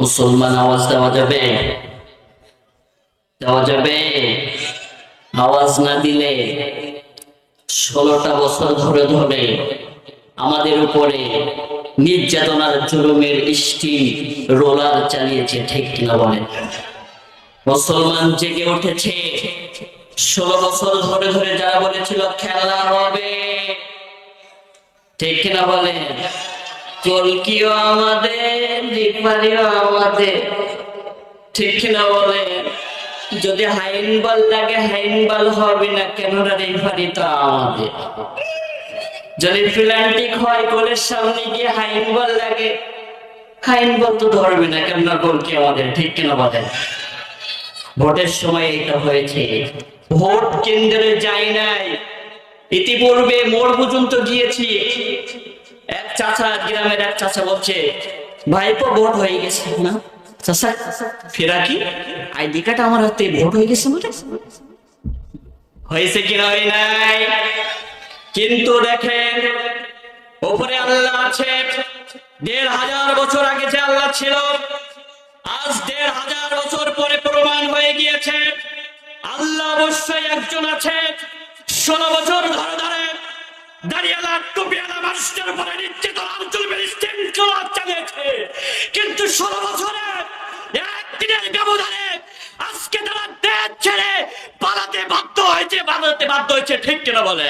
মুসলমান আওয়াজ দেওয়া যাবে? দেওয়া যাবে? আওয়াজ না দিলে 16টা বছর ধরে ধরে আমাদের উপরে নির্যাতনার জুলুমের স্টিম রোলার চালিয়েছে, ঠিক কিনা বলেন? মুসলমান জেগে উঠেছে। 16 বছর ধরে ধরে যারা বলেছিল খেলা হবে, ঠিক কিনা বলেন? চলকিও আমাদের, রিফারিও আমাদের, ঠিক কিনা বলেন? যদি হাইন বল লাগে হাইন বল হবে না কেন? রেফারি তো আমাদের। যদি প্লান্টিক হয় গোলের সামনে গিয়ে হাইন বল লাগে, হাইন বল তো ধরবে না কেন? গোল কি আমাদের, ঠিক কিনা বলেন? ভোটের সময় এটা হয়েছে। ভোট কেন্দ্রে যাই নাই, ইতিপূর্বে মোড় পর্যন্ত গিয়েছি। এক চাচা, গ্রামের এক চাচা বলছে, ভাইপো ভোট হয়ে গেছে না? চাচা ফেরা কি? আইডি কার্ড আমার হাতে, ভোট হয়ে গেছে মানে? হয়েছে কিনা হয় নাই? কিন্তু দেখেন ওপরে আল্লাহ আছে। 1500 বছর আগে যে আল্লাহ ছিল, আজ 1500 বছর পরে প্রমাণ হয়ে গিয়েছে আল্লাহ অবশ্যই একজন আছে। 16 বছর ধরে ধরে দাঁড়িয়ালা টুপিয়ালা মানুষদের উপরে নির্যাতন জুলুমের শৃঙ্খলা চালিয়েছে, কিন্তু 16 বছরে একদিনের ব্যবধানে আজকে তারা দেশ ছেড়ে পালাতে বাধ্য হয়েছে, ঠিক কিনা বলে?